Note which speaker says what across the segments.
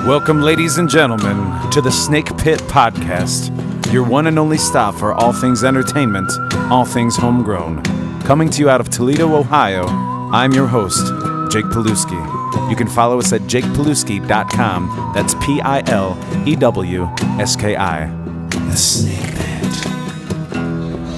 Speaker 1: Welcome, ladies and gentlemen, to the Snake Pit Podcast, your one and only stop for all things entertainment, all things homegrown. Coming to you out of Toledo, Ohio, I'm your host, Jake Pilewski. You can follow us at jakepilewski.com. That's Pilewski. The Snake Pit.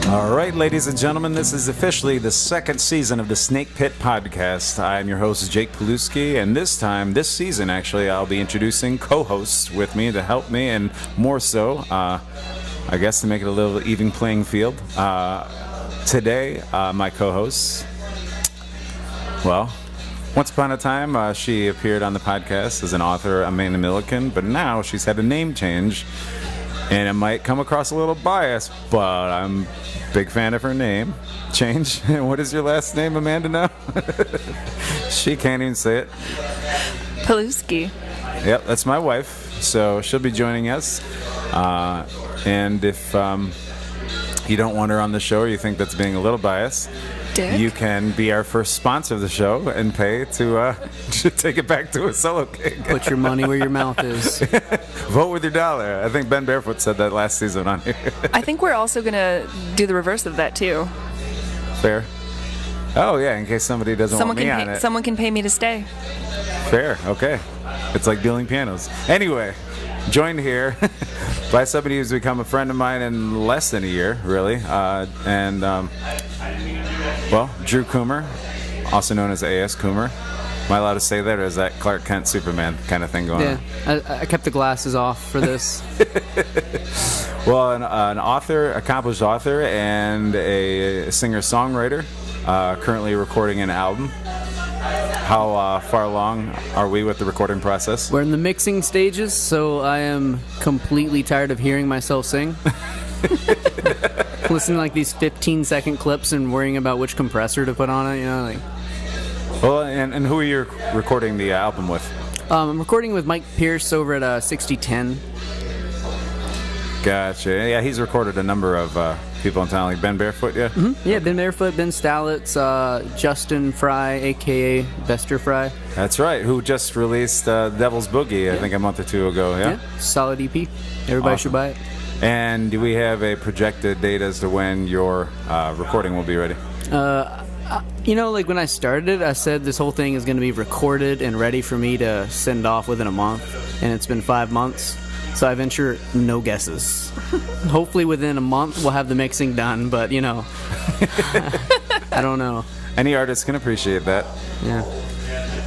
Speaker 1: All right, ladies and gentlemen, this is officially the second season of the Snake Pit Podcast. I'm your host, Jake Pilewski, and this season, actually, I'll be introducing co-hosts with me to help me, and more so, I guess to make it a little even playing field. Today, my co-hosts, well, once upon a time, she appeared on the podcast as an author, Amanda Milliken, but now she's had a name change, and it might come across a little biased, but I'm a big fan of her name change. What is your last name, Amanda, now? She can't even say it.
Speaker 2: Pilewski.
Speaker 1: Yep, that's my wife, so she'll be joining us. And if you don't want her on the show or you think that's being a little biased,
Speaker 2: Dick?
Speaker 1: You can be our first sponsor of the show and pay to take it back to a solo gig.
Speaker 3: Put your money where your mouth is.
Speaker 1: Vote with your dollar. I think Ben Barefoot said that last season on here.
Speaker 2: I think we're also going to do the reverse of that, too.
Speaker 1: Fair. Oh, yeah, in case somebody doesn't want me on it.
Speaker 2: Someone can pay me to stay.
Speaker 1: Fair, okay. It's like dealing pianos. Anyway, joined here by somebody who's become a friend of mine in less than a year, really. Well, Drew Coomer, also known as A.S. Coomer. Am I allowed to say that, or is that Clark Kent Superman kind of thing going on?
Speaker 3: Yeah, I kept the glasses off for this.
Speaker 1: Well, an author, accomplished author, and a singer-songwriter, currently recording an album. How far along are we with the recording process?
Speaker 3: We're in the mixing stages, so I am completely tired of hearing myself sing. Listening to like these 15-second clips and worrying about which compressor to put on it, you know, like.
Speaker 1: Well, and who are you recording the album with?
Speaker 3: I'm recording with Mike Pierce over at 6010.
Speaker 1: Gotcha. Yeah, he's recorded a number of people in town, like Ben Barefoot, yeah?
Speaker 3: Mm-hmm. Yeah, Ben Barefoot, Ben Stalitz, Justin Fry, a.k.a. Bester Fry.
Speaker 1: That's right, who just released Devil's Boogie, I think a month or two ago, yeah?
Speaker 3: Solid EP. Everybody should buy it.
Speaker 1: And do we have a projected date as to when your recording will be ready?
Speaker 3: You know, like when I started it, I said this whole thing is going to be recorded and ready for me to send off within a month, and it's been 5 months. So I venture no guesses. Hopefully within a month we'll have the mixing done, but you know, I don't know. Any
Speaker 1: artist can appreciate that.
Speaker 3: Yeah.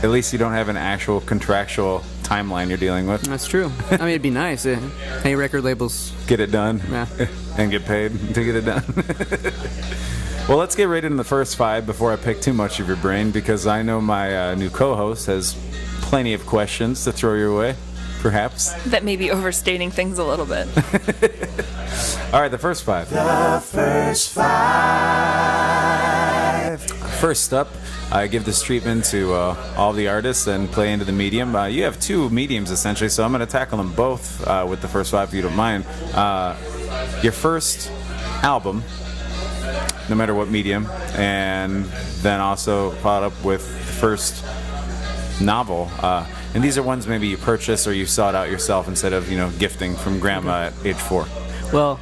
Speaker 1: At least you don't have an actual contractual timeline you're dealing with.
Speaker 3: That's true. I mean, it'd be nice. Hey, record labels.
Speaker 1: Get it done.
Speaker 3: Yeah.
Speaker 1: And get paid to get it done. Well, let's get right into the first five before I pick too much of your brain, because I know my new co-host has plenty of questions to throw your way, perhaps.
Speaker 2: That may be overstating things a little bit.
Speaker 1: All right, the first five.
Speaker 4: The first five.
Speaker 1: First up, I give this treatment to all the artists and play into the medium. You have two mediums, essentially, so I'm going to tackle them both with the first five, if you don't mind. Your first album, no matter what medium, and then also followed up with the first novel. And these are ones maybe you purchased or you sought out yourself instead of, gifting from grandma at age 4.
Speaker 3: Well,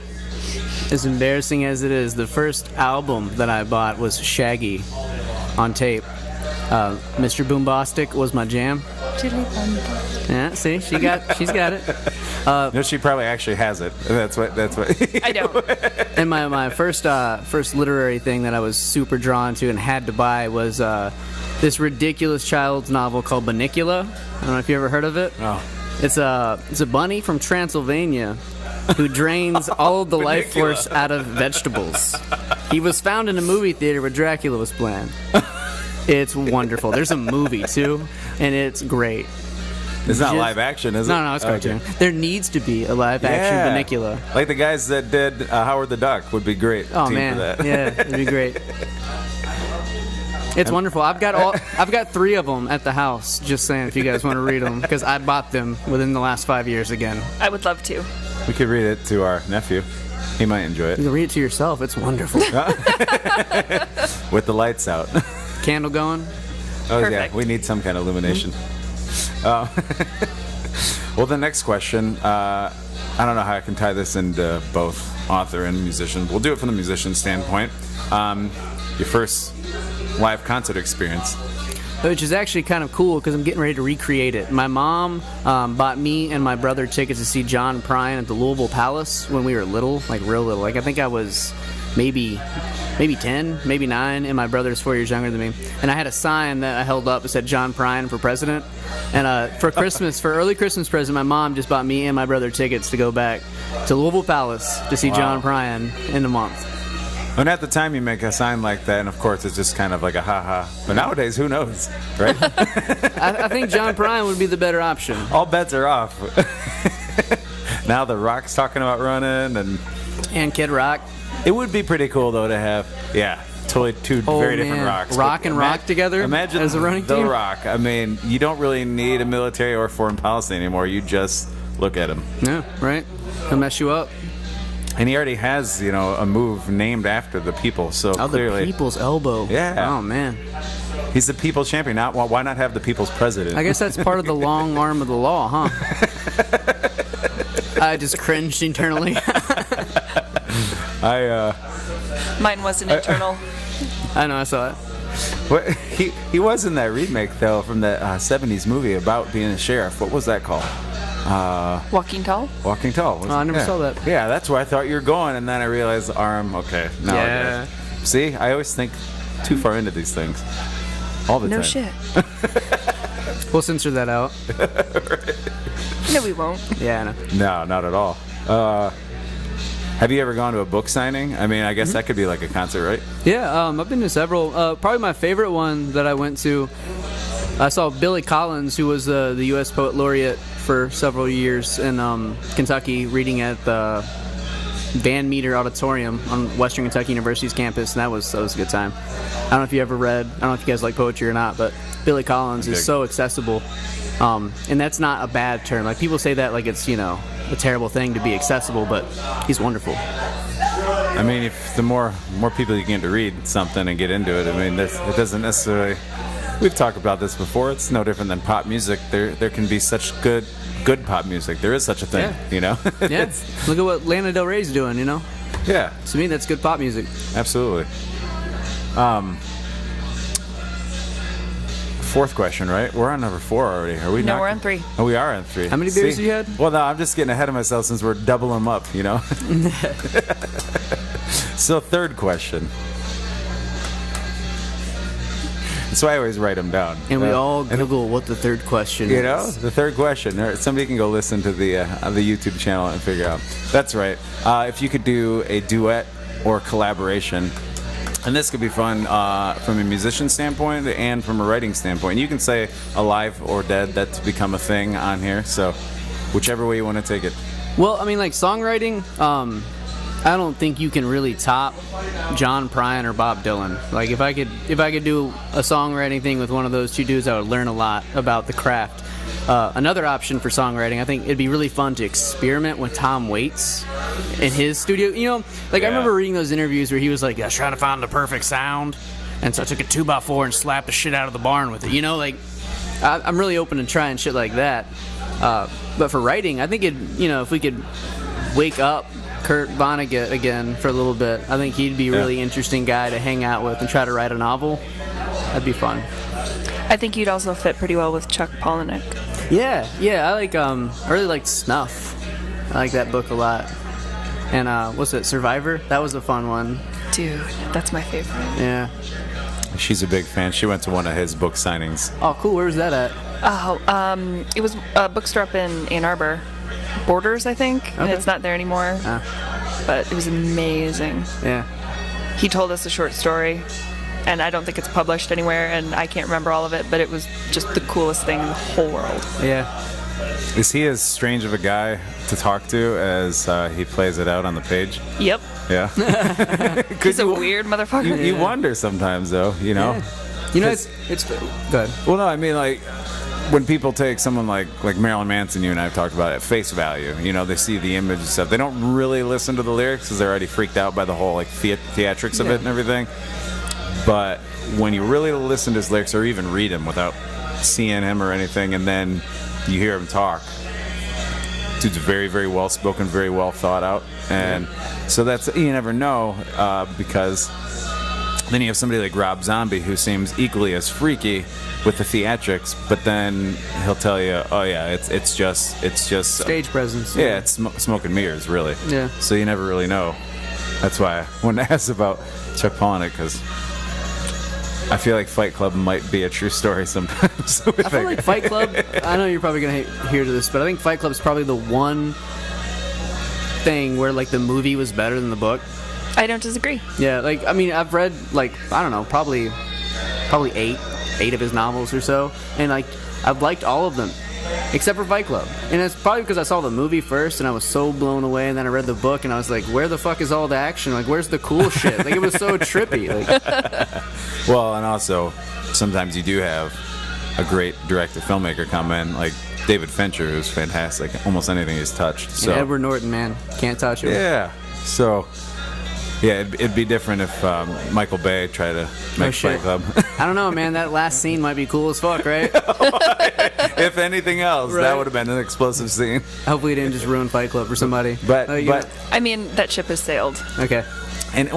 Speaker 3: as embarrassing as it is, the first album that I bought was Shaggy on tape. Mr. Boombastic was my jam. Yeah, see, she's got it.
Speaker 1: No, she probably actually has it. That's what.
Speaker 2: I don't.
Speaker 3: And my first literary thing that I was super drawn to and had to buy was this ridiculous child's novel called Bunnicula. I don't know if you ever heard of it.
Speaker 1: Oh.
Speaker 3: It's a bunny from Transylvania who drains all of the life force out of vegetables. He was found in a movie theater where Dracula was playing. It's wonderful. There's a movie, too, and it's great.
Speaker 1: It's not live action, is it?
Speaker 3: No, it's cartoon. Okay. There needs to be a live action Bunnicula.
Speaker 1: Like the guys that did Howard the Duck would be great.
Speaker 3: Oh, man.
Speaker 1: For that.
Speaker 3: Yeah, it'd be great. It's wonderful. I've got 3 of them at the house, just saying, if you guys want to read them, because I bought them within the last 5 years again.
Speaker 2: I would love to.
Speaker 1: We could read it to our nephew. He might enjoy it.
Speaker 3: You can read it to yourself. It's wonderful.
Speaker 1: With the lights out.
Speaker 3: Candle going.
Speaker 1: Oh, perfect. Yeah, we need some kind of illumination. Well, Well, the next question, I don't know how I can tie this into both author and musician. We'll do it from the musician standpoint. Your first live concert experience.
Speaker 3: Which is actually kind of cool because I'm getting ready to recreate it. My mom bought me and my brother tickets to see John Prine at the Louisville Palace when we were little, like real little. Like I think I was maybe 10, maybe 9, and my brother's 4 years younger than me. And I had a sign that I held up that said John Prine for president. And for Christmas, for early Christmas present, my mom just bought me and my brother tickets to go back to Louisville Palace to see John Prine in a month.
Speaker 1: And at the time you make a sign like that, and of course it's just kind of like a ha-ha. But nowadays, who knows, right?
Speaker 3: I think John Prine would be the better option.
Speaker 1: All bets are off. Now The Rock's talking about running,
Speaker 3: And Kid Rock.
Speaker 1: it would be pretty cool, though, to have, totally two very different rocks.
Speaker 3: Rock and rock together
Speaker 1: Imagine
Speaker 3: as a running
Speaker 1: The
Speaker 3: team?
Speaker 1: Rock. I mean, you don't really need a military or foreign policy anymore. You just look at him.
Speaker 3: Yeah, right? He'll mess you up.
Speaker 1: And he already has, a move named after the people. So clearly,
Speaker 3: The people's elbow.
Speaker 1: Yeah.
Speaker 3: Oh, man.
Speaker 1: he's the people's champion. Why not have the people's president?
Speaker 3: I guess that's part of the long arm of the law, huh? I just cringed internally.
Speaker 2: Mine wasn't internal.
Speaker 3: I know, I saw it.
Speaker 1: What, he was in that remake, though, from the 70s movie about being a sheriff. What was that called?
Speaker 2: Walking Tall?
Speaker 1: Walking Tall.
Speaker 3: Oh, I never saw that.
Speaker 1: Yeah, that's where I thought you were going, and then I realized the arm. Okay, now
Speaker 3: Yeah.
Speaker 1: I get it. See, I always think too far into these things. All the time.
Speaker 2: No shit.
Speaker 3: We'll censor that out.
Speaker 2: No, we won't.
Speaker 3: Yeah, I know.
Speaker 1: No, not at all. Have you ever gone to a book signing? I mean, I guess that could be like a concert, right?
Speaker 3: Yeah, I've been to several. Probably my favorite one that I went to, I saw Billy Collins, who was the U.S. Poet Laureate for several years in Kentucky, reading at the Van Meter Auditorium on Western Kentucky University's campus, and that was a good time. I don't know if you ever read, I don't know if you guys like poetry or not, but Billy Collins is so accessible. And that's not a bad term. Like, people say that like it's, a terrible thing to be accessible, but he's wonderful.
Speaker 1: I mean, if the more people you get to read something and get into it, I mean, it doesn't necessarily. We've talked about this before. It's no different than pop music. There can be such good pop music. There is such a thing,
Speaker 3: Yeah. Look at what Lana Del Rey's doing,
Speaker 1: Yeah,
Speaker 3: To me, that's good pop music.
Speaker 1: absolutely. Fourth question, right? We're on number 4 already. Are we?
Speaker 2: No,
Speaker 1: not?
Speaker 2: we're on 3.
Speaker 1: Oh, we are on 3.
Speaker 3: How many beers you had?
Speaker 1: Well, no, I'm just getting ahead of myself since we're doubling them up, So, third question. So I always write them down.
Speaker 3: And we all Google what the third question is.
Speaker 1: The third question. Somebody can go listen to the YouTube channel and figure out. That's right. If you could do a duet or collaboration, and this could be fun from a musician standpoint and from a writing standpoint. You can say alive or dead. That's become a thing on here. So whichever way you want to take it.
Speaker 3: Well, I mean, like songwriting, I don't think you can really top John Prine or Bob Dylan. Like, if I could do a songwriting thing with one of those two dudes, I would learn a lot about the craft. Another option for songwriting, I think it'd be really fun to experiment with Tom Waits in his studio. I remember reading those interviews where he was like, I was trying to find the perfect sound, and so I took a 2x4 and slapped the shit out of the barn with it. I'm really open to trying shit like that. But for writing, I think if we could wake up Kurt Vonnegut again for a little bit, I think he'd be a really interesting guy to hang out with and try to write a novel. That'd be fun.
Speaker 2: I think you'd also fit pretty well with Chuck Palahniuk.
Speaker 3: Yeah, I really liked Snuff. I like that book a lot. And what's it, Survivor? That was a fun one.
Speaker 2: Dude, that's my favorite.
Speaker 3: Yeah.
Speaker 1: She's a big fan. She went to one of his book signings.
Speaker 3: Oh, cool. Where was that at?
Speaker 2: Oh, it was a bookstore up in Ann Arbor. Borders, I think. And it's not there anymore. But it was amazing.
Speaker 3: Yeah.
Speaker 2: He told us a short story, and I don't think it's published anywhere, and I can't remember all of it, but it was just the coolest thing in the whole world.
Speaker 3: Yeah.
Speaker 1: Is he as strange of a guy to talk to as he plays it out on the page?
Speaker 2: Yep.
Speaker 1: Yeah.
Speaker 2: He's a weird motherfucker.
Speaker 1: You wonder sometimes, though,
Speaker 3: Yeah. It's good.
Speaker 1: Well, no, I mean, like, when people take someone like Marilyn Manson, you and I have talked about it, at face value, they see the image and stuff. They don't really listen to the lyrics because they're already freaked out by the whole, like, theatrics of it and everything. But when you really listen to his lyrics or even read him without seeing him or anything, and then you hear him talk, Dude's very, very well spoken, very well thought out, and so that's you never know because then you have somebody like Rob Zombie who seems equally as freaky with the theatrics, but then he'll tell you, oh yeah, it's just
Speaker 3: Stage presence.
Speaker 1: yeah, it's smoke and mirrors, really.
Speaker 3: Yeah.
Speaker 1: So you never really know. That's why I wanted to ask about Chuck Palahniuk, because I feel like Fight Club might be a true story sometimes.
Speaker 3: I feel like Fight Club, I know you're probably going to hear to this, but I think Fight Club is probably the one thing where, like, the movie was better than the book.
Speaker 2: I don't disagree.
Speaker 3: Yeah, like, I mean, I've read, like, I don't know, probably eight of his novels or so, and, like, I've liked all of them, except for Fight Club. And it's probably because I saw the movie first, and I was so blown away, and then I read the book, and I was like, where the fuck is all the action? Like, where's the cool shit? Like, it was so trippy. Like,
Speaker 1: well, and also, sometimes you do have a great director filmmaker come in, like David Fincher, who's fantastic. Almost anything he's touched. So
Speaker 3: and Edward Norton, man, can't touch him.
Speaker 1: yeah, so yeah, it'd be different if Michael Bay tried to make Fight Club.
Speaker 3: I don't know, man. That last scene might be cool as fuck, right?
Speaker 1: If anything else,
Speaker 3: Right.
Speaker 1: that would have been an explosive scene.
Speaker 3: Hopefully, it didn't just ruin Fight Club for somebody.
Speaker 1: But
Speaker 2: I mean, that ship has sailed.
Speaker 3: Okay.
Speaker 1: and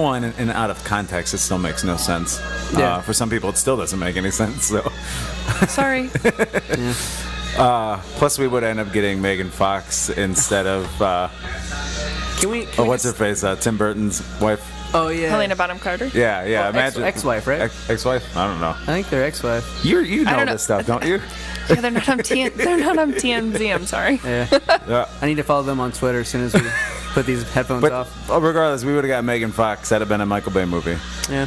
Speaker 1: out of context, it still makes no sense.
Speaker 3: Yeah.
Speaker 1: For some people, it still doesn't make any sense. So.
Speaker 2: Sorry.
Speaker 1: Plus, we would end up getting Megan Fox instead of
Speaker 3: Can we
Speaker 1: what's her face? Tim Burton's wife.
Speaker 3: Oh yeah.
Speaker 2: Helena Bonham Carter.
Speaker 1: Yeah.
Speaker 3: Well,
Speaker 1: Imagine
Speaker 3: ex-wife, right?
Speaker 1: Ex-wife? I don't know.
Speaker 3: I think they're ex-wife.
Speaker 1: You
Speaker 2: I don't
Speaker 1: know
Speaker 2: know.
Speaker 1: this stuff, don't you?
Speaker 2: Yeah, they're not on TMZ. I'm sorry.
Speaker 3: Yeah.
Speaker 1: Yeah.
Speaker 3: I need to follow them on Twitter as soon as we put these headphones
Speaker 1: But
Speaker 3: off.
Speaker 1: regardless, we would have got Megan Fox. That'd have been a Michael Bay movie.
Speaker 3: Yeah.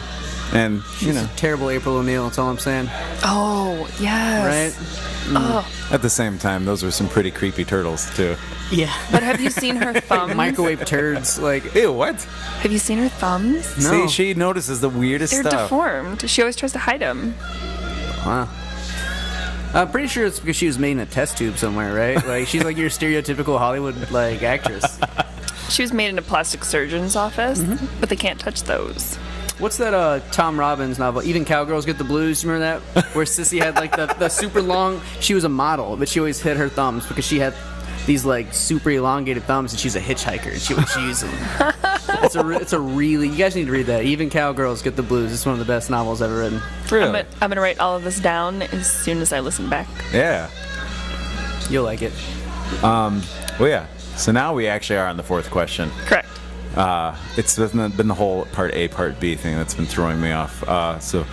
Speaker 1: And
Speaker 3: She's a terrible April O'Neil. That's all I'm saying.
Speaker 2: Oh yes.
Speaker 3: Right?
Speaker 2: Oh,
Speaker 1: at the same time, those were some pretty creepy turtles too.
Speaker 3: Yeah.
Speaker 2: but have you seen her thumbs?
Speaker 3: Microwave turds. Like.
Speaker 1: Ew, what?
Speaker 2: Have you seen her thumbs?
Speaker 3: No.
Speaker 1: See, she notices the weirdest
Speaker 2: They're
Speaker 1: stuff.
Speaker 2: deformed. She always tries to hide them.
Speaker 3: Wow. I'm pretty sure it's because she was made in a test tube somewhere, right? Like she's like your stereotypical Hollywood like actress.
Speaker 2: She was made in a plastic surgeon's office, but they can't touch those.
Speaker 3: What's that Tom Robbins novel? Even Cowgirls Get the Blues. You remember that? Where Sissy had like the super long. She was a model, but she always hid her thumbs because she had these like super elongated thumbs, and she's a hitchhiker, and she would use them. It's a really. You guys need to read that. Even Cowgirls Get the Blues. It's one of the best novels ever written.
Speaker 1: Really?
Speaker 2: I'm gonna write all of this down as soon as I listen back.
Speaker 1: Yeah.
Speaker 3: You'll like it.
Speaker 1: Well, yeah. So now we actually are on the fourth question.
Speaker 2: Correct.
Speaker 1: It's been the whole part A, part B thing that's been throwing me off. So,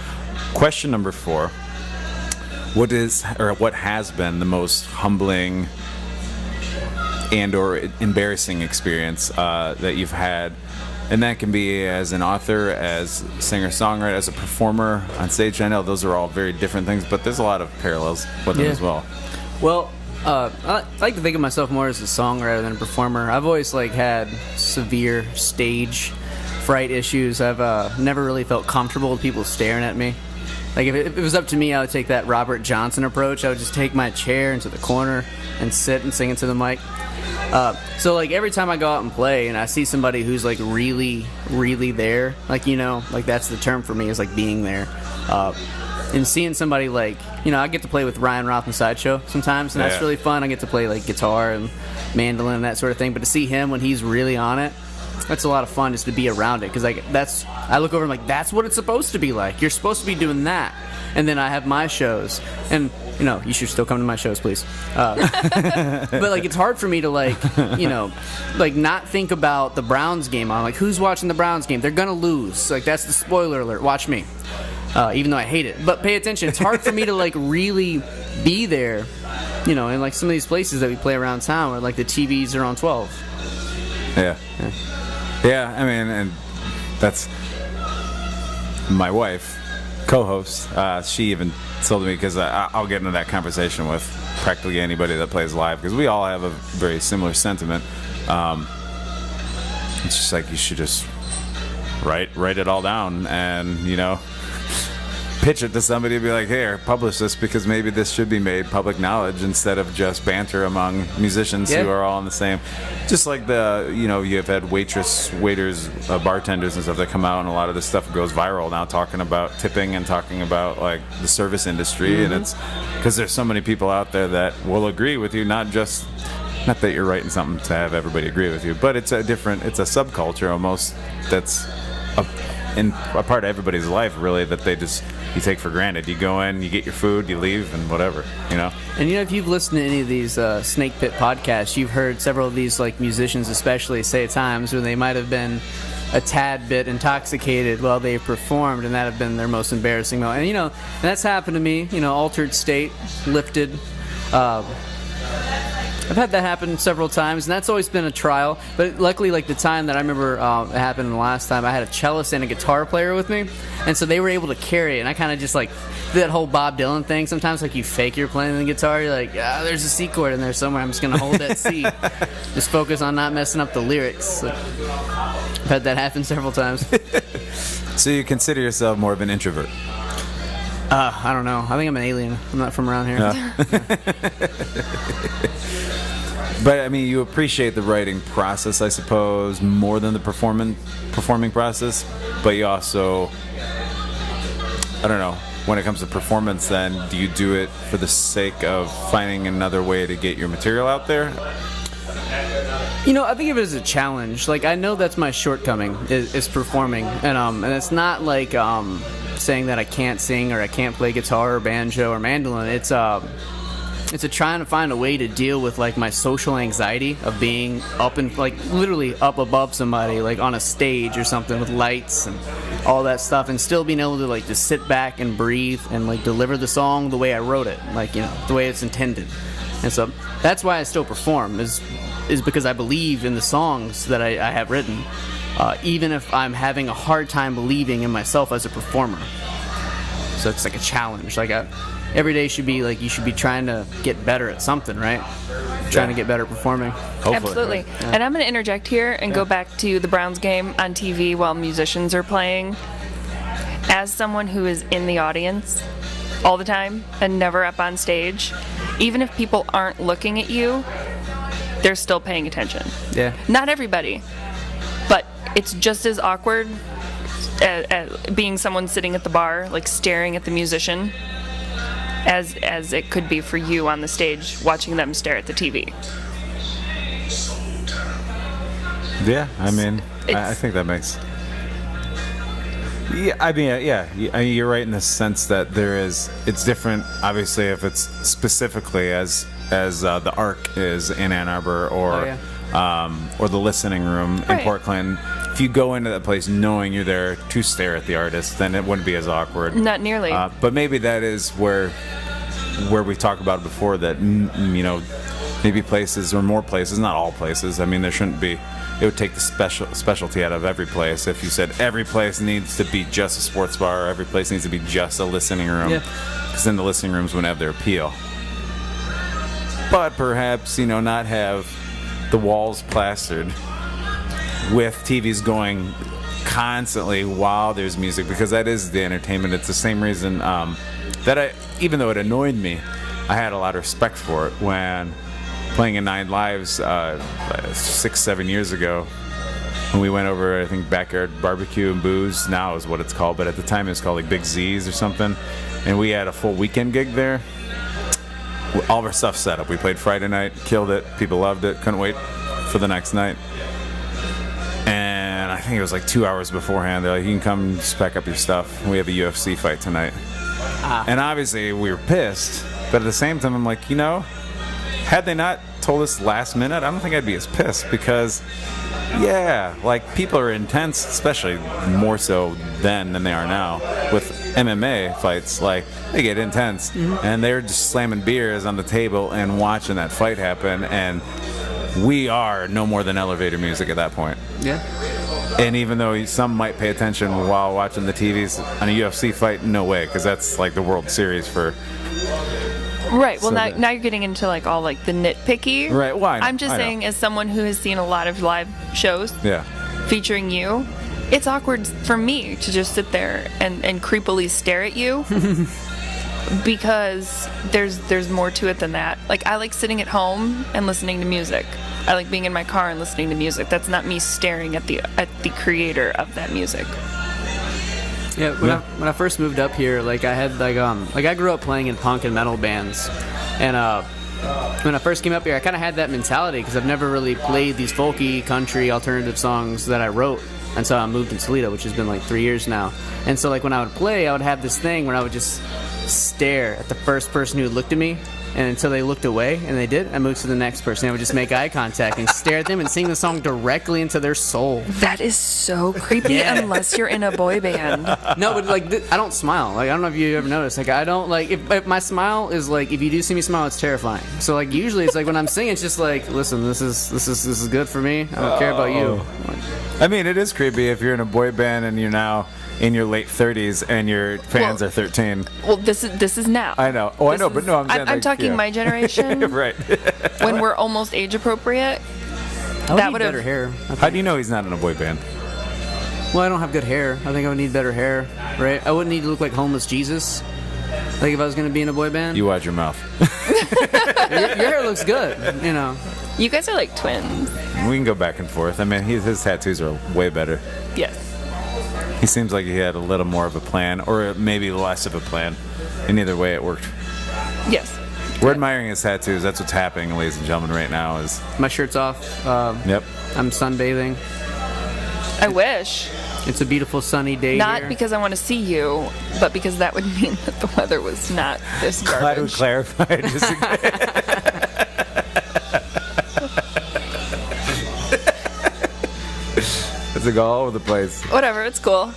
Speaker 1: question number 4: what has been the most humbling and/or embarrassing experience that you've had? And that can be as an author, as singer-songwriter, as a performer on stage. I know those are all very different things, but there's a lot of parallels with them as well.
Speaker 3: Well, I like to think of myself more as a songwriter than a performer. I've always like had severe stage fright issues. I've never really felt comfortable with people staring at me. Like if it was up to me, I would take that Robert Johnson approach. I would just take my chair into the corner and sit and sing into the mic. So like every time I go out and play and I see somebody who's like really, really there, like, you know, like that's the term for me, is like being there. And seeing somebody like, you know, I get to play with Ryan Roth in Sideshow sometimes, and that's really fun. I get to play like guitar and mandolin and that sort of thing. But to see him when he's really on it, that's a lot of fun just to be around it. Because like I look over and I'm like, that's what it's supposed to be like. You're supposed to be doing that. And then I have my shows, and you know, you should still come to my shows, please. But like, it's hard for me to like, you know, like not think about the Browns game. I'm like, who's watching the Browns game? They're gonna lose. Like that's the spoiler alert. Watch me. Even though I hate it, but pay attention. It's hard for me to like really be there, you know, in like some of these places that we play around town where like the TVs are on 12.
Speaker 1: Yeah. I mean, and that's my wife, co-host. She even told me, because I'll get into that conversation with practically anybody that plays live, because we all have a very similar sentiment. It's just like you should just write it all down and, you know, pitch it to somebody and be like, here, publish this, because maybe this should be made public knowledge instead of just banter among musicians who are all in the same. Just like you've had waiters, bartenders and stuff that come out, and a lot of this stuff goes viral now, talking about tipping and talking about like the service industry. And it's because there's so many people out there that will agree with you, not just not that you're writing something to have everybody agree with you, but it's a subculture almost that's a part of everybody's life, really, that you take for granted. You go in, you get your food, you leave, and whatever, you know?
Speaker 3: And if you've listened to any of these Snake Pit podcasts, you've heard several of these like musicians especially say at times when they might have been a tad bit intoxicated while they performed, and that have been their most embarrassing moment. And that's happened to me, altered state, lifted. I've had that happen several times, and that's always been a trial. But luckily, like the time that I remember it happened the last time, I had a cellist and a guitar player with me, and so they were able to carry it. And I kind of just like did that whole Bob Dylan thing. Sometimes like you fake you're playing the guitar, you're like, there's a C chord in there somewhere. I'm just gonna hold that C. Just focus on not messing up the lyrics. Like, I've had that happen several times.
Speaker 1: So you consider yourself more of an introvert?
Speaker 3: I don't know. I think I'm an alien. I'm not from around here.
Speaker 1: But I mean, you appreciate the writing process, I suppose, more than the performing process. But you also, I don't know, when it comes to performance, then do you do it for the sake of finding another way to get your material out there?
Speaker 3: I think of it as a challenge. Like, I know that's my shortcoming is performing, and it's not like saying that I can't sing or I can't play guitar or banjo or mandolin. It's a trying to find a way to deal with like my social anxiety of being up and like literally up above somebody, like on a stage or something with lights and all that stuff, and still being able to like just sit back and breathe and like deliver the song the way I wrote it, like the way it's intended. And so that's why I still perform is because I believe in the songs that I have written, even if I'm having a hard time believing in myself as a performer. So it's like a challenge. Like every day should be like you should be trying to get better at something, right? Trying to get better at performing.
Speaker 1: Hopefully.
Speaker 2: Absolutely. Yeah. And I'm going to interject here and go back to the Browns game on TV while musicians are playing. As someone who is in the audience all the time and never up on stage, even if people aren't looking at you, they're still paying attention.
Speaker 3: Yeah.
Speaker 2: Not everybody, but it's just as awkward as being someone sitting at the bar, like staring at the musician, as it could be for you on the stage watching them stare at the TV.
Speaker 1: Yeah, I mean, I think that makes... Yeah, I mean, you're right in the sense that it's different, obviously, if it's specifically as the Arc is in Ann Arbor or the Listening Room in Portland. If you go into that place knowing you're there to stare at the artist, then it wouldn't be as awkward.
Speaker 2: Not nearly.
Speaker 1: But maybe that is where we talked about before that, maybe places or more places, not all places. I mean, there shouldn't be. It would take the specialty out of every place if you said every place needs to be just a sports bar, or every place needs to be just a listening room, because then the listening rooms wouldn't have their appeal. But perhaps, not have the walls plastered with TVs going constantly while there's music, because that is the entertainment. It's the same reason that even though it annoyed me, I had a lot of respect for it when playing in Nine Lives 6-7 years ago, when we went over, I think, Backyard Barbecue and Booze now is what it's called, but at the time it was called like Big Z's or something, and we had a full weekend gig there. All of our stuff set up. We played Friday night, killed it, people loved it, couldn't wait for the next night. And I think it was like 2 hours beforehand, they're like, you can come just pack up your stuff, we have a UFC fight tonight. And obviously we were pissed, but at the same time I'm like, had they not told us last minute, I don't think I'd be as pissed, because like people are intense, especially more so then than they are now with MMA fights. Like, they get intense, and they're just slamming beers on the table and watching that fight happen, and we are no more than elevator music at that point.
Speaker 3: Yeah.
Speaker 1: And even though some might pay attention while watching the TVs on a UFC fight, no way, because that's like the World Series for...
Speaker 2: Right. Well, now you're getting into like all like the nitpicky.
Speaker 1: Right. Why?
Speaker 2: I'm just saying, as someone who has seen a lot of live shows featuring you, it's awkward for me to just sit there and creepily stare at you because there's more to it than that. Like, I like sitting at home and listening to music. I like being in my car and listening to music. That's not me staring at the creator of that music.
Speaker 3: Yeah, when I first moved up here, like I had like I grew up playing in punk and metal bands, and when I first came up here, I kind of had that mentality because I've never really played these folky, country, alternative songs that I wrote until I moved to Toledo, which has been like 3 years now. And so like when I would play, I would have this thing where I would just stare at the first person who looked at me, and until they looked away, and they did, I moved to the next person. I would just make eye contact and stare at them and sing the song directly into their soul.
Speaker 2: That is so creepy unless you're in a boy band.
Speaker 3: No, but like I don't smile. Like I don't know if you ever noticed. Like I don't like if my smile is like if you do see me smile, it's terrifying. So like usually it's like when I'm singing, it's just like listen, this is good for me. I don't care about you.
Speaker 1: I mean, it is creepy if you're in a boy band and you're now in your late 30s and your fans are 13.
Speaker 2: Well, this is now.
Speaker 1: I know. Oh, I know, but no, I'm saying
Speaker 2: I'm talking my generation.
Speaker 1: Right.
Speaker 2: When we're almost age appropriate.
Speaker 3: I would need better hair.
Speaker 1: How do you know he's not in a boy band?
Speaker 3: Well, I don't have good hair. I think I would need better hair, right? I wouldn't need to look like homeless Jesus. Like if I was going to be in a boy band.
Speaker 1: You watch your mouth.
Speaker 3: your hair looks good, you know.
Speaker 2: You guys are like twins.
Speaker 1: We can go back and forth. I mean, his tattoos are way better.
Speaker 2: Yes.
Speaker 1: He seems like he had a little more of a plan, or maybe less of a plan. In either way, it worked.
Speaker 2: Yes.
Speaker 1: We're admiring his tattoos. That's what's happening, ladies and gentlemen, right now. Is
Speaker 3: my shirt's off.
Speaker 1: Yep.
Speaker 3: I'm sunbathing.
Speaker 2: I wish.
Speaker 3: It's a beautiful sunny day
Speaker 2: Not
Speaker 3: here.
Speaker 2: because I want to see you, but because that would mean that the weather was not this
Speaker 1: Glad we
Speaker 2: garbage.
Speaker 1: clarified. It's like all over the place.
Speaker 2: Whatever, it's cool.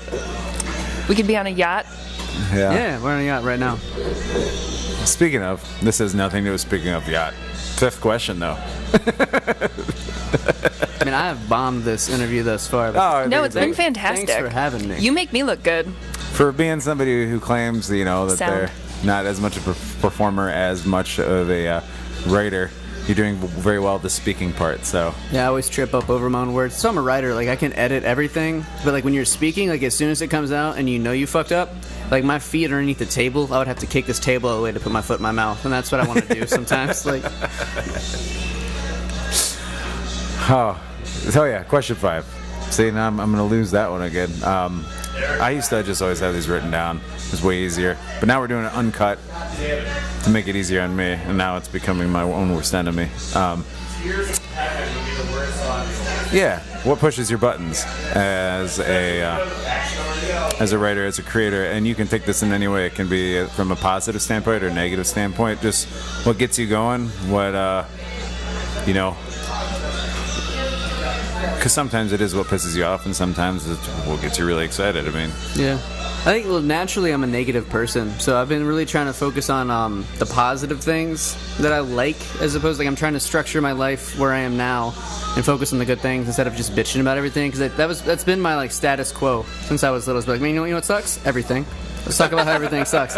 Speaker 2: We could be on a yacht.
Speaker 3: Yeah, we're on a yacht right now.
Speaker 1: Speaking of, this has nothing to do with speaking of yacht. Fifth question, though.
Speaker 3: I mean, I have bombed this interview thus far.
Speaker 2: No, it's been fantastic.
Speaker 3: Thanks for having me.
Speaker 2: You make me look good.
Speaker 1: For being somebody who claims, that
Speaker 2: Sound.
Speaker 1: they're not as much of a performer as much of a writer, you're doing very well the speaking part. So
Speaker 3: Yeah, I always trip up over my own words. So I'm a writer. Like I can edit everything, but like when you're speaking, like as soon as it comes out and you know you fucked up, like my feet are underneath the table. I would have to kick this table out of the way to put my foot in my mouth, and that's what I want to do sometimes. Like.
Speaker 1: Oh yeah, question 5. See, now I'm gonna lose that one again. I used to just always have these written down. It was way easier, but now we're doing it uncut to make it easier on me, and now it's becoming my own worst enemy. Yeah, what pushes your buttons as a writer, as a creator? And you can take this in any way. It can be from a positive standpoint or a negative standpoint. Just what gets you going, what because sometimes it is what pisses you off, and sometimes it's what gets you really excited. I mean,
Speaker 3: Yeah. I think, well, naturally I'm a negative person, so I've been really trying to focus on the positive things that I like, as opposed I'm trying to structure my life where I am now and focus on the good things instead of just bitching about everything, because that's been my like status quo since I was little. It's like, man, you know what sucks? Everything. Let's talk about how everything sucks.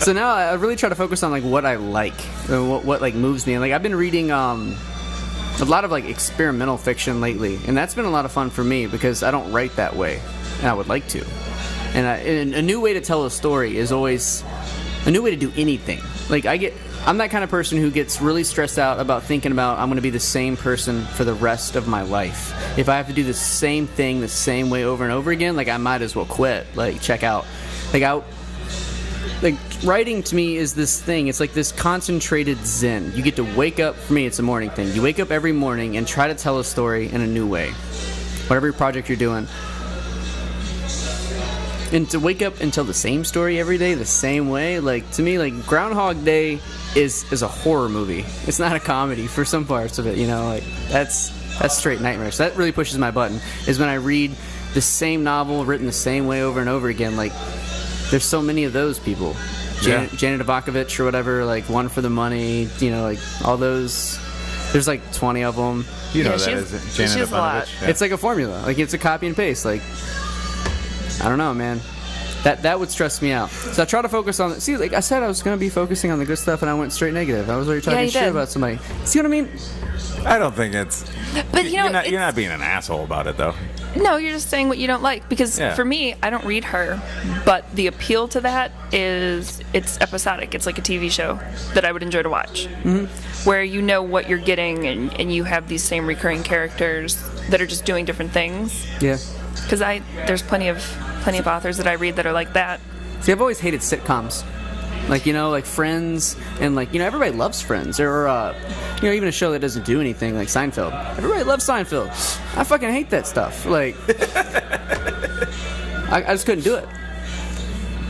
Speaker 3: So now I really try to focus on like what I like, what like moves me, and like I've been reading a lot of like experimental fiction lately, and that's been a lot of fun for me because I don't write that way, and I would like to. And a new way to tell a story is always a new way to do anything. Like I'm that kind of person who gets really stressed out about thinking about I'm going to be the same person for the rest of my life. If I have to do the same thing the same way over and over again, like I might as well quit. Like check out. Like writing to me is this thing. It's like this concentrated zen. You get to wake up. For me, it's a morning thing. You wake up every morning and try to tell a story in a new way, whatever project you're doing. And to wake up and tell the same story every day, the same way, like to me, like Groundhog Day is a horror movie. It's not a comedy for some parts of it, Like that's straight nightmare. So that really pushes my button. Is when I read the same novel written the same way over and over again. Like there's so many of those people. Janet Ivakovich or whatever, like One for the Money, like all those. There's like 20 of them.
Speaker 1: that is Janet Ivanovich. Yeah.
Speaker 3: It's like a formula. Like it's a copy and paste. Like I don't know, man. That would stress me out. So I try to focus on. See, like I said, I was gonna be focusing on the good stuff, and I went straight negative. I was already talking shit about somebody. See what I mean?
Speaker 1: I don't think it's.
Speaker 2: But
Speaker 1: you're not being an asshole about it, though.
Speaker 2: No, you're just saying what you don't like. Because for me, I don't read her, but the appeal to that is it's episodic. It's like a TV show that I would enjoy to watch, where you know what you're getting, and you have these same recurring characters that are just doing different things.
Speaker 3: Yeah.
Speaker 2: Because there's plenty of authors that I read that are like that.
Speaker 3: See, I've always hated sitcoms. Like, like Friends, and like, everybody loves Friends, or even a show that doesn't do anything like Seinfeld. Everybody loves Seinfeld. I fucking hate that stuff. Like, I just couldn't do it.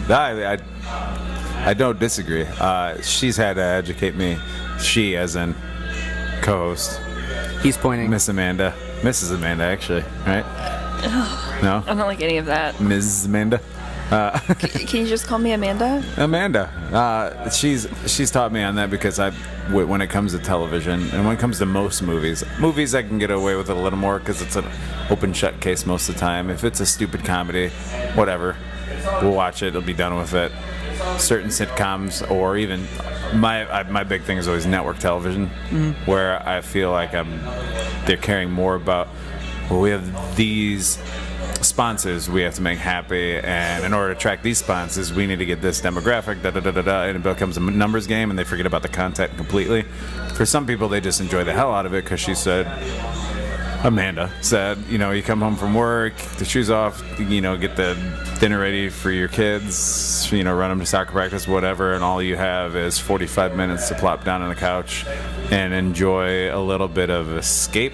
Speaker 1: I don't disagree. She's had to educate me. She, as in co-host.
Speaker 3: He's pointing.
Speaker 1: Mrs. Amanda, actually, right? No?
Speaker 2: I don't like any of that.
Speaker 1: Ms. Amanda?
Speaker 2: Can you just call me Amanda?
Speaker 1: Amanda. She's taught me on that because when it comes to television and when it comes to most movies I can get away with it a little more because it's an open shut case most of the time. If it's a stupid comedy, whatever, we'll watch it. It'll be done with it. Certain sitcoms, or even my big thing is always network television, where I feel like they're caring more about, well, we have these sponsors we have to make happy, and in order to attract these sponsors we need to get this demographic, and it becomes a numbers game and they forget about the content completely. For some people, they just enjoy the hell out of it because Amanda said, you come home from work, the shoes off, get the dinner ready for your kids, run them to soccer practice, whatever, and all you have is 45 minutes to plop down on the couch and enjoy a little bit of escape.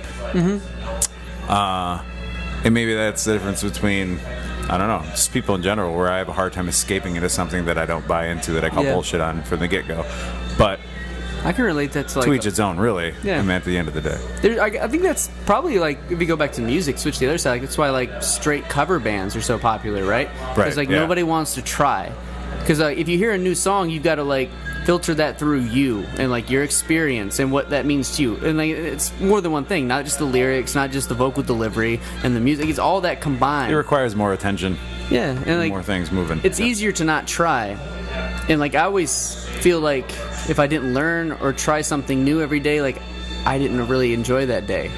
Speaker 1: And maybe that's the difference between, I don't know, just people in general, where I have a hard time escaping into something that I don't buy into, that I call bullshit on from the get-go. But
Speaker 3: I can relate that to, like,
Speaker 1: to each its own, really.
Speaker 3: Yeah.
Speaker 1: I mean, at the end of the day.
Speaker 3: I think that's probably, like, if you go back to music, switch to the other side, like, that's why, like, straight cover bands are so popular, right? Because, like, nobody wants to try. Because if you hear a new song, you've got to, like, filter that through you and, like, your experience and what that means to you. And, like, it's more than one thing, not just the lyrics, not just the vocal delivery and the music. It's all that combined.
Speaker 1: It requires more attention.
Speaker 3: Yeah. And, like,
Speaker 1: more things moving.
Speaker 3: It's easier to not try. And, like, I always feel like if I didn't learn or try something new every day, like, I didn't really enjoy that day.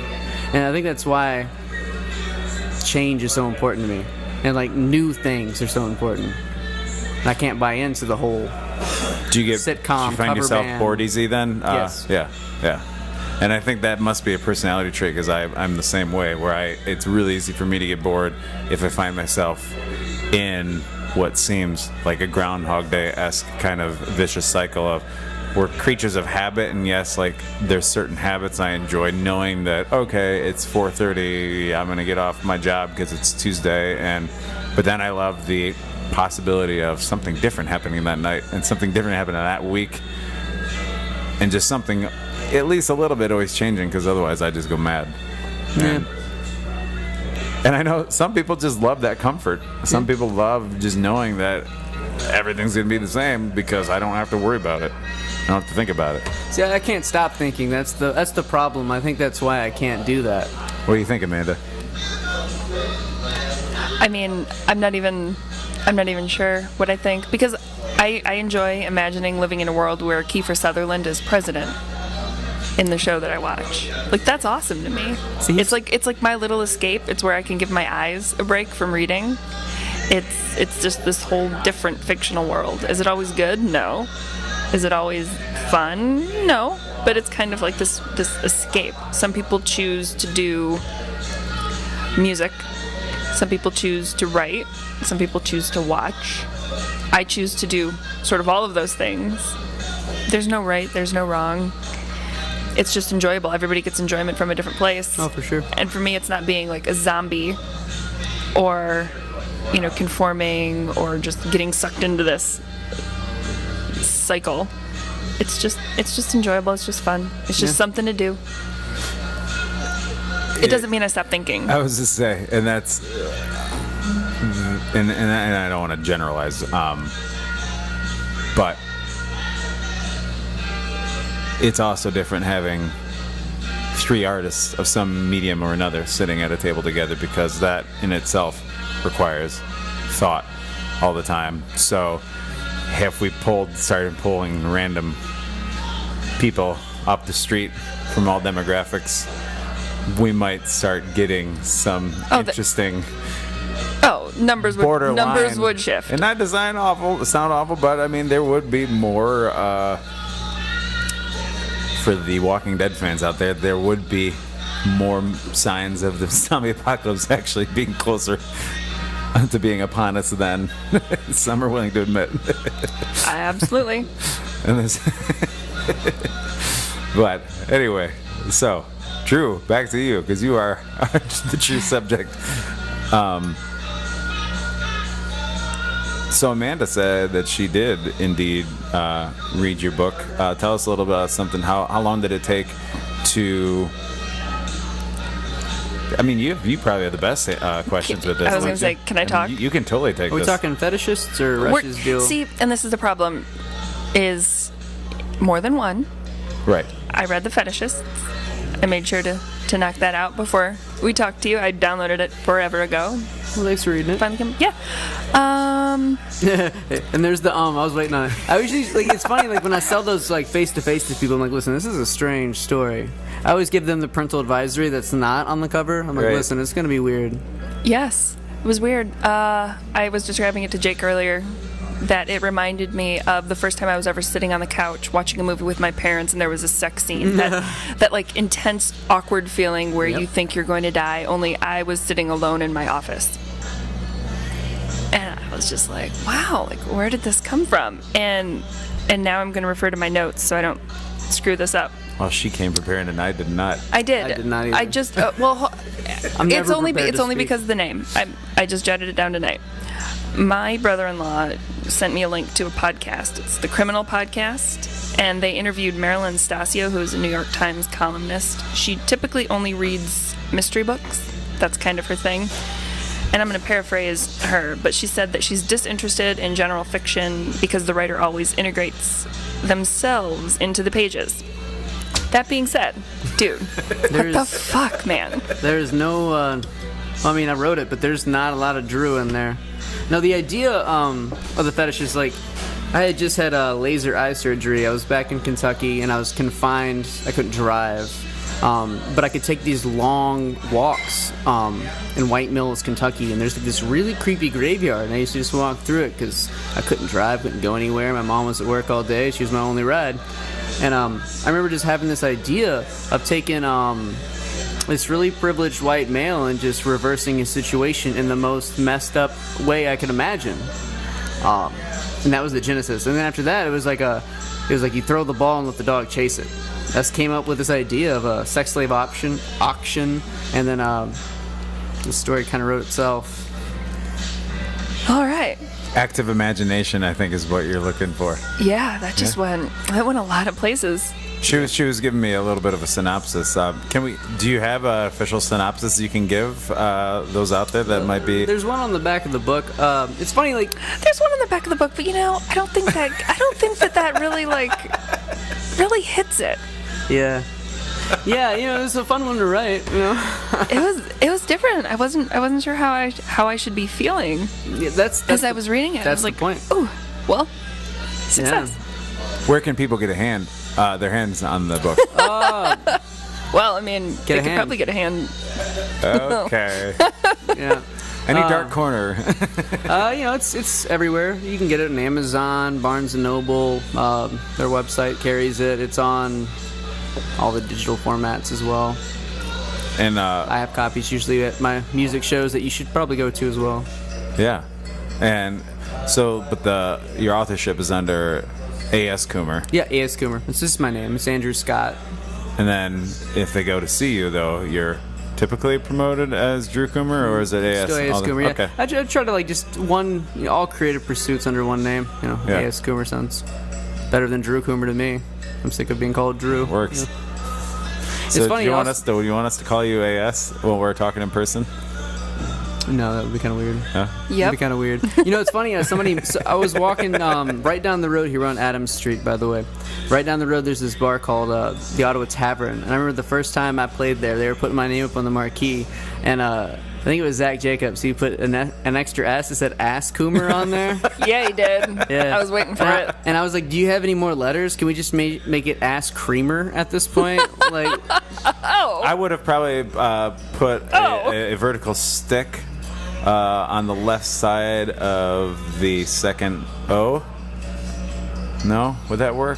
Speaker 3: And I think that's why change is so important to me. And, like, new things are so important. And I can't buy into the whole sitcom,
Speaker 1: do you find yourself
Speaker 3: band.
Speaker 1: Bored easy then?
Speaker 3: Yes.
Speaker 1: Yeah. And I think that must be a personality trait, because I'm the same way, where it's really easy for me to get bored if I find myself in what seems like a Groundhog Day-esque kind of vicious cycle of, we're creatures of habit, and yes, like, there's certain habits I enjoy, knowing that, okay, it's 4:30, I'm going to get off my job because it's Tuesday, but then I love the possibility of something different happening that night, and something different happening that week, and just something at least a little bit always changing, because otherwise I just go mad.
Speaker 3: Yeah.
Speaker 1: And I know some people just love that comfort. Some people love just knowing that everything's going to be the same because I don't have to worry about it. I don't have to think about it.
Speaker 3: See, I can't stop thinking. That's the problem. I think that's why I can't do that.
Speaker 1: What do you think, Amanda?
Speaker 2: I mean, I'm not even sure what I think, because I enjoy imagining living in a world where Kiefer Sutherland is president in the show that I watch. Like, that's awesome to me.
Speaker 3: See,
Speaker 2: it's like my little escape. It's where I can give my eyes a break from reading. It's just this whole different fictional world. Is it always good? No. Is it always fun? No. But it's kind of like this escape. Some people choose to do music. Some people choose to write. Some people choose to watch. I choose to do sort of all of those things. There's no right, there's no wrong. It's just enjoyable. Everybody gets enjoyment from a different place.
Speaker 3: Oh, for sure.
Speaker 2: And for me, it's not being like a zombie or, conforming or just getting sucked into this cycle. It's just enjoyable. It's just fun. It's just something to do. It doesn't mean I stop thinking.
Speaker 1: I was just say, and that's, and I don't want to generalize, but it's also different having three artists of some medium or another sitting at a table together, because that in itself requires thought all the time. So if we started pulling random people up the street from all demographics, we might start getting some interesting
Speaker 2: numbers would shift.
Speaker 1: And not sound awful, but I mean, there would be more for the Walking Dead fans out there would be more signs of the zombie apocalypse actually being closer to being upon us then. Some are willing to admit.
Speaker 2: Absolutely.
Speaker 1: And this but anyway, so Drew, back to you because you are the true subject. So Amanda said that she did indeed read your book. Tell us a little bit about something. How long did it take to? I mean, you probably have the best questions with this.
Speaker 2: I was going to say, can I talk?
Speaker 1: You can totally take
Speaker 3: Are we
Speaker 1: this.
Speaker 3: talking fetishists or Rush's deal?
Speaker 2: See, and this is the problem, is more than one.
Speaker 1: Right.
Speaker 2: I read The Fetishists. I made sure to knock that out before we talked to you. I downloaded it forever ago.
Speaker 3: Well, thanks for reading it.
Speaker 2: Finally came, yeah.
Speaker 3: And there's the I was waiting on it. I usually like it's funny like when I sell those like face to face to people. I'm like, listen, this is a strange story. I always give them the parental advisory that's not on the cover. I'm like,
Speaker 1: Right.
Speaker 3: listen, it's gonna be weird.
Speaker 2: Yes, it was weird. I was describing it to Jake earlier, that it reminded me of the first time I was ever sitting on the couch watching a movie with my parents and there was a sex scene. that like intense, awkward feeling where
Speaker 3: Yep.
Speaker 2: you think you're going to die, only I was sitting alone in my office. And I was just like, wow, like where did this come from? And now I'm going to refer to my notes so I don't screw this up.
Speaker 1: Well, she came prepared and I did not.
Speaker 2: I did.
Speaker 3: I did not either.
Speaker 2: I just
Speaker 3: I'm
Speaker 2: it's
Speaker 3: never
Speaker 2: only
Speaker 3: prepared
Speaker 2: it's
Speaker 3: to
Speaker 2: only
Speaker 3: speak.
Speaker 2: because of the name. I just jotted it down tonight. My brother-in-law sent me a link to a podcast. It's the Criminal Podcast, and they interviewed Marilyn Stasio, who is a New York Times columnist. She typically only reads mystery books. That's kind of her thing. And I'm going to paraphrase her, but she said that she's disinterested in general fiction because the writer always integrates themselves into the pages. That being said, dude, what the fuck, man?
Speaker 3: There's no. I mean, I wrote it, but there's not a lot of Drew in there. No, the idea of the fetish is like, I had just had laser eye surgery. I was back in Kentucky and I was confined. I couldn't drive, but I could take these long walks in White Mills, Kentucky, and there's like this really creepy graveyard. And I used to just walk through it because I couldn't drive, couldn't go anywhere. My mom was at work all day. She was my only ride. And I remember just having this idea of taking this really privileged white male and just reversing his situation in the most messed up way I could imagine. And that was the genesis. And then after that, it was like you throw the ball and let the dog chase it. That's came up with this idea of a sex slave auction, and then the story kind of wrote itself.
Speaker 2: All right.
Speaker 1: Active imagination, I think, is what you're looking for.
Speaker 2: Yeah, that just went a lot of places.
Speaker 1: She was giving me a little bit of a synopsis. Do you have an official synopsis you can give those out there that might be?
Speaker 3: There's one on the back of the book. It's funny, like
Speaker 2: There's one in the back of the book, but I don't think that really really hits it.
Speaker 3: yeah, it was a fun one to write.
Speaker 2: It was different. I wasn't sure how I should be feeling
Speaker 3: Yeah, that's
Speaker 2: as I was reading it. I
Speaker 3: That's
Speaker 2: was
Speaker 3: the
Speaker 2: like,
Speaker 3: point.
Speaker 2: oh, well, success.
Speaker 1: Where can people get their hands on the book?
Speaker 2: Well, I mean, they
Speaker 3: a
Speaker 2: could
Speaker 3: hand.
Speaker 2: probably get a hand.
Speaker 1: Okay.
Speaker 3: Yeah.
Speaker 1: Any dark corner?
Speaker 3: It's everywhere. You can get it on Amazon, Barnes and Noble. Their website carries it. It's on all the digital formats as well.
Speaker 1: And
Speaker 3: I have copies usually at my music shows that you should probably go to as well.
Speaker 1: yeah, and so, but your authorship is under A.S. Coomer,
Speaker 3: Yeah, A.S. Coomer. It's just my name. It's Andrew Scott.
Speaker 1: and then if they go to see you, though, you're typically promoted as Drew Coomer, or is it A.S.?
Speaker 3: Still A.S. Coomer, yeah.
Speaker 1: Okay.
Speaker 3: I try to like just one, all creative pursuits under one name.
Speaker 1: Yeah.
Speaker 3: A.S. Coomer sounds better than Drew Coomer to me. I'm sick of being called Drew.
Speaker 1: Works.
Speaker 3: Yeah.
Speaker 1: So
Speaker 3: It's funny,
Speaker 1: do you want
Speaker 3: also-
Speaker 1: us to call you A.S. when we're talking in person?
Speaker 3: No, that would be kind of weird.
Speaker 1: Yeah.
Speaker 3: It'd
Speaker 2: Yep.
Speaker 3: be kind of weird. It's funny. I was walking right down the road here on Adams Street, by the way. Right down the road, there's this bar called the Ottawa Tavern. And I remember the first time I played there, they were putting my name up on the marquee, and I think it was Zach Jacobs. He put an extra S that said "Ass Coomer" on there.
Speaker 2: Yeah, he did.
Speaker 3: Yeah.
Speaker 2: I was waiting for
Speaker 3: and
Speaker 2: it.
Speaker 3: And I was like, "Do you have any more letters? Can we just make it Ass Creamer at this point?" Like,
Speaker 1: I would have probably put a vertical stick on the left side of the second O. No? Would that work?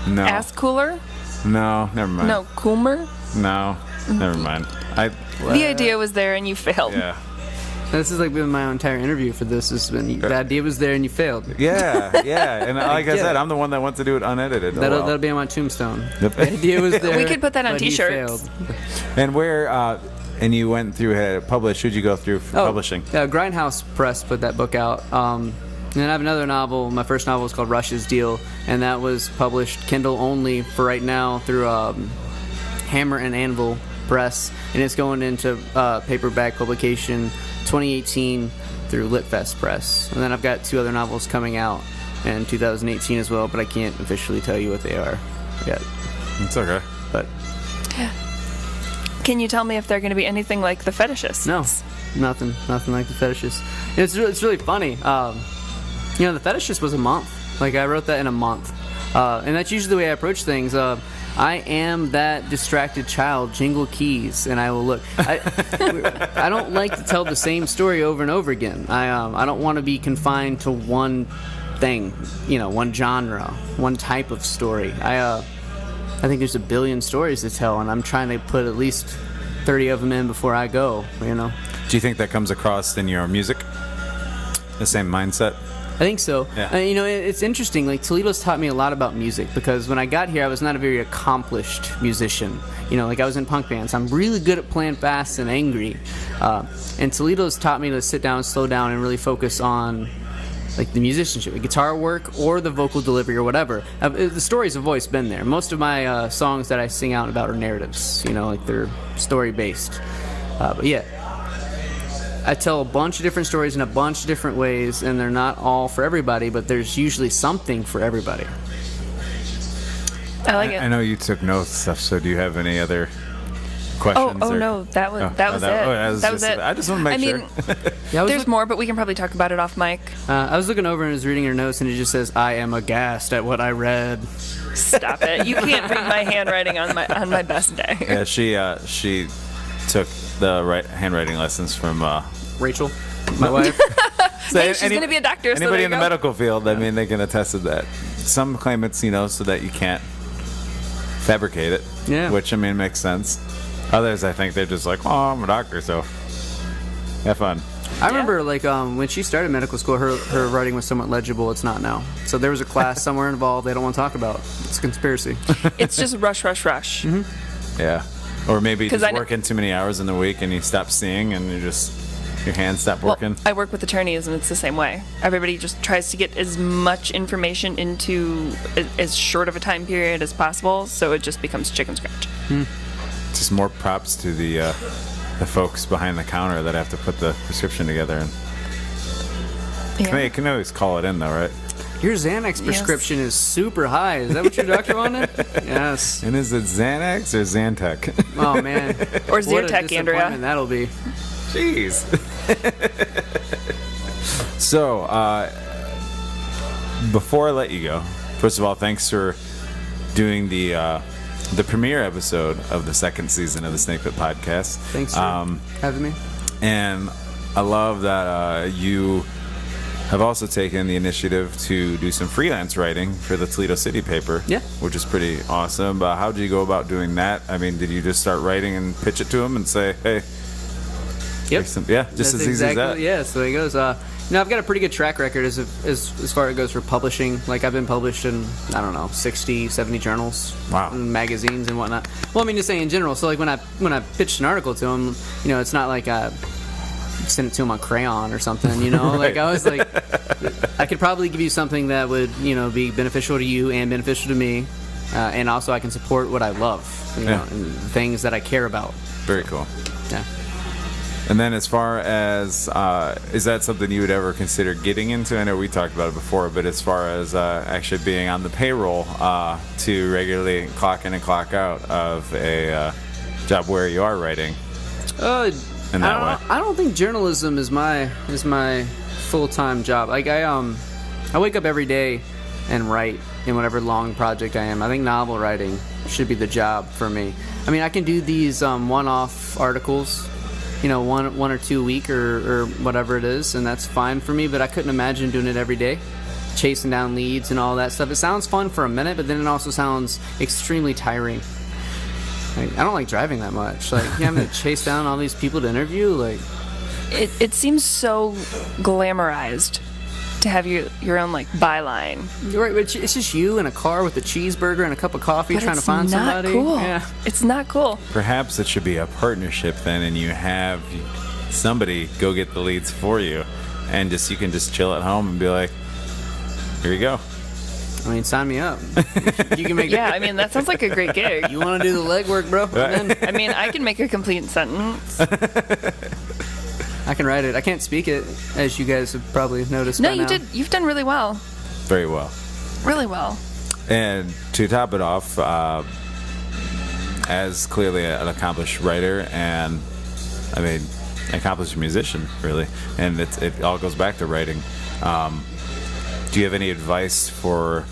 Speaker 1: No.
Speaker 2: Ass cooler?
Speaker 1: No, never mind.
Speaker 2: No, Coomer?
Speaker 1: No, never mind.
Speaker 2: The idea was there and you failed.
Speaker 1: Yeah.
Speaker 3: This is like been my entire interview for this. Has been the idea was there and you failed.
Speaker 1: Yeah, and like I said, I'm the one that wants to do it unedited.
Speaker 3: That'll be on my tombstone. The idea was there.
Speaker 2: We could put that on
Speaker 3: but he
Speaker 2: T-shirts.
Speaker 3: failed.
Speaker 1: And where? And you went through published. Who'd you go through for publishing?
Speaker 3: Grindhouse Press put that book out. And then I have another novel. My first novel is called Rush's Deal, and that was published Kindle only for right now through Hammer and Anvil Press, and it's going into paperback publication 2018 through Litfest Press. And then I've got 2 other novels coming out in 2018 as well, but I can't officially tell you what they are yet.
Speaker 1: It's okay.
Speaker 3: But
Speaker 2: Can you tell me if they're going to be anything like The Fetishists?
Speaker 3: no, nothing like The Fetishists. It's really funny. The Fetishist was a month. Like, I wrote that in a month. And that's usually the way I approach things. I am that distracted child, jingle keys, and I will look. I don't like to tell the same story over and over again. I don't want to be confined to one thing, one genre, one type of story. I think there's a billion stories to tell, and I'm trying to put at least 30 of them in before I go,
Speaker 1: Do you think that comes across in your music? The same mindset?
Speaker 3: I think so.
Speaker 1: Yeah.
Speaker 3: It's interesting. Like, Toledo's taught me a lot about music, because when I got here, I was not a very accomplished musician. I was in punk bands. I'm really good at playing fast and angry. And Toledo's taught me to sit down, slow down, and really focus on like the musicianship, the guitar work, or the vocal delivery, or whatever. The stories have always been there. Most of my songs that I sing out about are narratives. Like they're story based. But yeah. I tell a bunch of different stories in a bunch of different ways, and they're not all for everybody, but there's usually something for everybody.
Speaker 2: I like it.
Speaker 1: I know you took notes and stuff, so do you have any other questions?
Speaker 2: No, that was it. That was it.
Speaker 1: I just want to make sure.
Speaker 2: There's more, but we can probably talk about it off mic.
Speaker 3: I was looking over and was reading your notes, and it just says, "I am aghast at what I read."
Speaker 2: Stop it! You can't read my handwriting on my best day.
Speaker 1: Yeah, she took the handwriting lessons from
Speaker 3: Rachel, my wife.
Speaker 1: So
Speaker 2: hey, she's going to be a doctor.
Speaker 1: Anybody
Speaker 2: so
Speaker 1: in the medical field, they can attest to that. Some claim it's, so that you can't fabricate it.
Speaker 3: Yeah.
Speaker 1: Which, makes sense. Others, I think they're just like, oh, I'm a doctor, so have fun.
Speaker 3: I remember, when she started medical school, her writing was somewhat legible. It's not now. So there was a class somewhere involved they don't want to talk about. It's a conspiracy.
Speaker 2: It's just rush.
Speaker 3: Mm-hmm.
Speaker 1: Yeah. Or maybe just working too many hours in the week and you stop seeing and your hands stop working.
Speaker 2: Well, I work with attorneys and it's the same way. Everybody just tries to get as much information into as short of a time period as possible, so it just becomes chicken scratch.
Speaker 1: Just more props to the folks behind the counter that have to put the prescription together. And you can always call it in though, right?
Speaker 3: Your Xanax prescription is super high. Is that what your doctor wanted? Yes.
Speaker 1: And is it Xanax or Zantac?
Speaker 3: Oh, man.
Speaker 2: Or Zyrtec, Andrea.
Speaker 3: That'll be.
Speaker 1: Jeez. So, before I let you go, first of all, thanks for doing the premiere episode of the second season of the Snake Pit podcast.
Speaker 3: Thanks for having me.
Speaker 1: And I love that you have also taken the initiative to do some freelance writing for the Toledo City paper.
Speaker 3: Yeah.
Speaker 1: Which is pretty awesome. But how did you go about doing that? Did you just start writing and pitch it to them and say, hey?
Speaker 3: Yep.
Speaker 1: Just
Speaker 3: That's
Speaker 1: as easy
Speaker 3: exactly,
Speaker 1: as that?
Speaker 3: Yeah, that's the way it goes. I've got a pretty good track record as far as it goes for publishing. Like, I've been published in, 60, 70 journals.
Speaker 1: Wow.
Speaker 3: And magazines and whatnot. Well, to say in general. So, like, when I pitched an article to them, it's not like I sent it to them on crayon or something,
Speaker 1: Right.
Speaker 3: Like, I was like, I could probably give you something that would, be beneficial to you and beneficial to me. And also I can support what I love, and things that I care about.
Speaker 1: Very cool.
Speaker 3: Yeah.
Speaker 1: And then as far as, is that something you would ever consider getting into? I know we talked about it before, but as far as actually being on the payroll to regularly clock in and clock out of a job where you are writing in that way?
Speaker 3: I don't think journalism is my full-time job. Like, I wake up every day and write in whatever long project I am. I think novel writing should be the job for me. I can do these one-off articles, one or two a week or whatever it is, and that's fine for me, but I couldn't imagine doing it every day, chasing down leads and all that stuff. It sounds fun for a minute, but then it also sounds extremely tiring. Like, I don't like driving that much. Like, having to chase down all these people to interview, like,
Speaker 2: it seems so glamorized to have your own like byline.
Speaker 3: You're right, but it's just you in a car with a cheeseburger and a cup of coffee
Speaker 2: But
Speaker 3: trying to
Speaker 2: it's
Speaker 3: find
Speaker 2: not
Speaker 3: somebody.
Speaker 2: cool.
Speaker 3: Yeah.
Speaker 2: It's not cool.
Speaker 1: Perhaps it should be a partnership then, and you have somebody go get the leads for you, and you can just chill at home and be like, here you go.
Speaker 3: I mean, sign me up. You can make.
Speaker 2: Yeah, I mean that sounds like a great gig.
Speaker 3: You want to do the legwork, bro? I'm in.
Speaker 2: I mean, I can make a complete sentence.
Speaker 3: I can write it. I can't speak it, as you guys have probably noticed.
Speaker 2: No,
Speaker 3: by
Speaker 2: you
Speaker 3: now.
Speaker 2: did. You've done really well.
Speaker 1: Very well.
Speaker 2: Really well.
Speaker 1: And to top it off, as clearly an accomplished writer and, I mean, accomplished musician, really, and it all goes back to writing. Do you have any advice for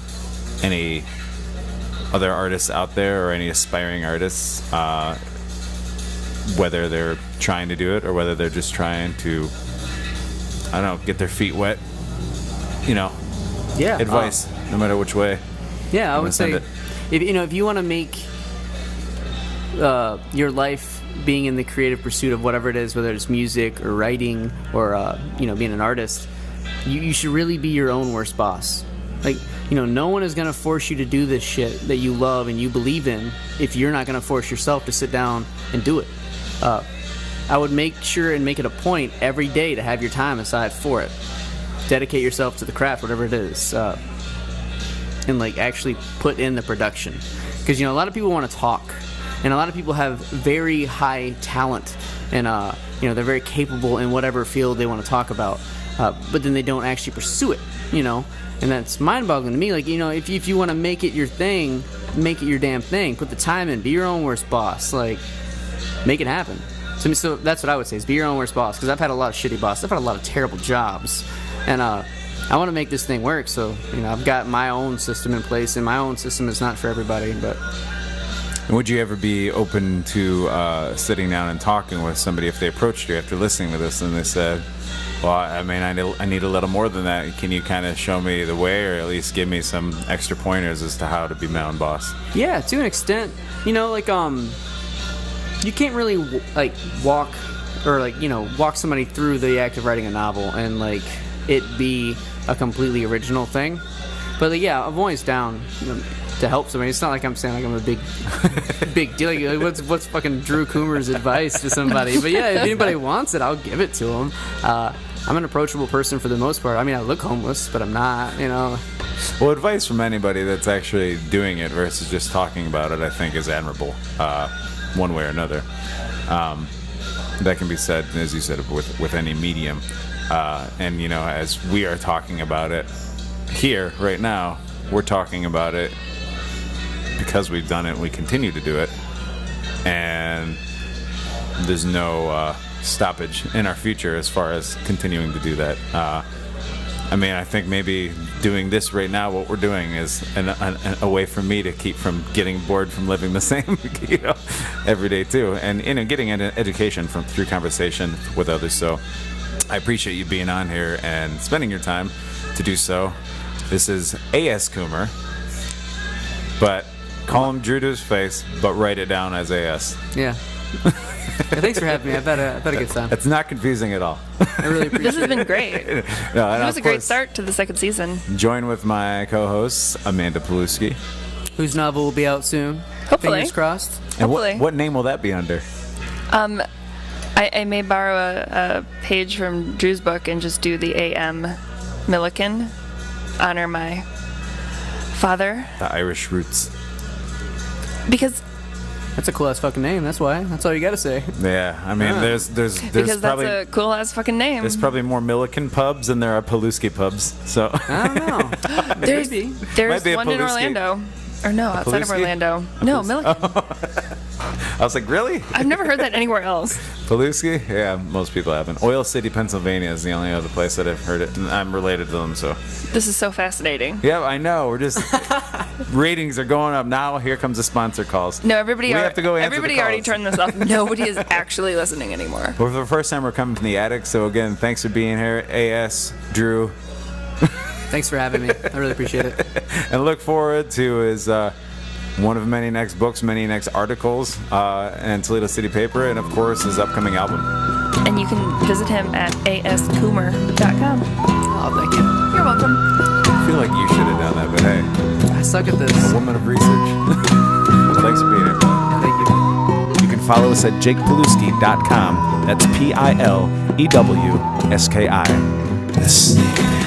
Speaker 1: any other artists out there or any aspiring artists, whether they're trying to do it or whether they're just trying to, I don't know, get their feet wet? You know,
Speaker 3: Yeah.
Speaker 1: advice, no matter which way.
Speaker 3: Yeah, I
Speaker 1: I'm
Speaker 3: would
Speaker 1: gonna
Speaker 3: say,
Speaker 1: send
Speaker 3: if you want to make your life being in the creative pursuit of whatever it is, whether it's music or writing or being an artist, you should really be your own worst boss. Like, no one is gonna force you to do this shit that you love and you believe in if you're not gonna force yourself to sit down and do it. I would make sure and make it a point every day to have your time aside for it. Dedicate yourself to the craft, whatever it is. And like actually put in the production, because a lot of people want to talk, and a lot of people have very high talent, and they're very capable in whatever field they want to talk about, but then they don't actually pursue it, and that's mind-boggling to me. Like, if you want to make it your thing, make it your damn thing. Put the time in. Be your own worst boss. Like, make it happen. So that's what I would say, is be your own worst boss, because I've had a lot of shitty bosses. I've had a lot of terrible jobs, and I want to make this thing work, so I've got my own system in place, and my own system is not for everybody. But
Speaker 1: Would you ever be open to sitting down and talking with somebody if they approached you after listening to this and they said, well, I mean, I need a little more than that. Can you kind of show me the way, or at least give me some extra pointers as to how to be my own boss?
Speaker 3: yeah, to an extent, you can't really walk somebody through the act of writing a novel and it be a completely original thing. But I'm always down to help somebody. It's not like I'm saying I'm a big deal. What's fucking Drew Coomer's advice to somebody? But yeah, if anybody wants it, I'll give it to them. I'm an approachable person for the most part. I mean, I look homeless, but I'm not.
Speaker 1: Well, advice from anybody that's actually doing it versus just talking about it, I think, is admirable, one way or another. That can be said, as you said, with any medium. And as we are talking about it here right now, we're talking about it because we've done it and we continue to do it, and there's no stoppage in our future as far as continuing to do that. I mean, I think maybe doing this right now, what we're doing, is a way for me to keep from getting bored from living the same, every day too, and getting an education through conversation with others. So I appreciate you being on here and spending your time to do so. This is A.S. Coomer, but call him Drew to his face, but write it down as A.S.
Speaker 3: Yeah. Thanks for having me. I've had a good time.
Speaker 1: It's not confusing at all.
Speaker 3: I really appreciate
Speaker 2: This has been great. It was a great start to the second season.
Speaker 1: Join with my co-host, Amanda Pilewski.
Speaker 3: Whose novel will be out soon.
Speaker 2: Hopefully.
Speaker 3: Fingers crossed.
Speaker 1: And
Speaker 2: Hopefully.
Speaker 1: what name will that be under?
Speaker 2: I may borrow a page from Drew's book and just do the A.M. Milliken. Honor my father.
Speaker 1: The Irish roots.
Speaker 2: Because
Speaker 3: That's a cool ass fucking name. That's why. That's all you gotta say.
Speaker 1: Yeah, I mean, there's
Speaker 2: because
Speaker 1: probably
Speaker 2: that's a cool ass fucking name.
Speaker 1: there's probably more Milliken pubs than there are Pilewski pubs. So
Speaker 3: I don't know.
Speaker 2: There's
Speaker 1: Might be a
Speaker 2: one in
Speaker 1: Pilewski.
Speaker 2: Orlando. Or no, outside of
Speaker 1: Pilewski?
Speaker 2: Orlando. No, Milliken.
Speaker 1: I was like, really?
Speaker 2: I've never heard that anywhere else.
Speaker 1: Pilewski? Yeah, most people haven't. Oil City, Pennsylvania is the only other place that I've heard it, and I'm related to them, so.
Speaker 2: This is so fascinating.
Speaker 1: Yeah, I know. We're just ratings are going up now. Here comes the sponsor calls.
Speaker 2: No, everybody.
Speaker 1: We have to go answer the
Speaker 2: everybody already
Speaker 1: calls.
Speaker 2: turned this off. Nobody is actually listening anymore.
Speaker 1: Well, for the first time, we're coming from the attic. So again, thanks for being here, AS, Drew,
Speaker 3: Thanks for having me. I really appreciate it.
Speaker 1: and look forward to his one of many next books, many next articles, and Toledo City Paper, and of course his upcoming album.
Speaker 2: And you you can visit him at ascoomer.com.
Speaker 3: Oh, thank you.
Speaker 2: You're welcome.
Speaker 1: I feel like you should have done that, but hey,
Speaker 3: I suck at this.
Speaker 1: a woman of research. Thanks for being here.
Speaker 3: Thank you.
Speaker 1: You can follow us at jakepilewski.com. That's Pilewski. The Snake Pit.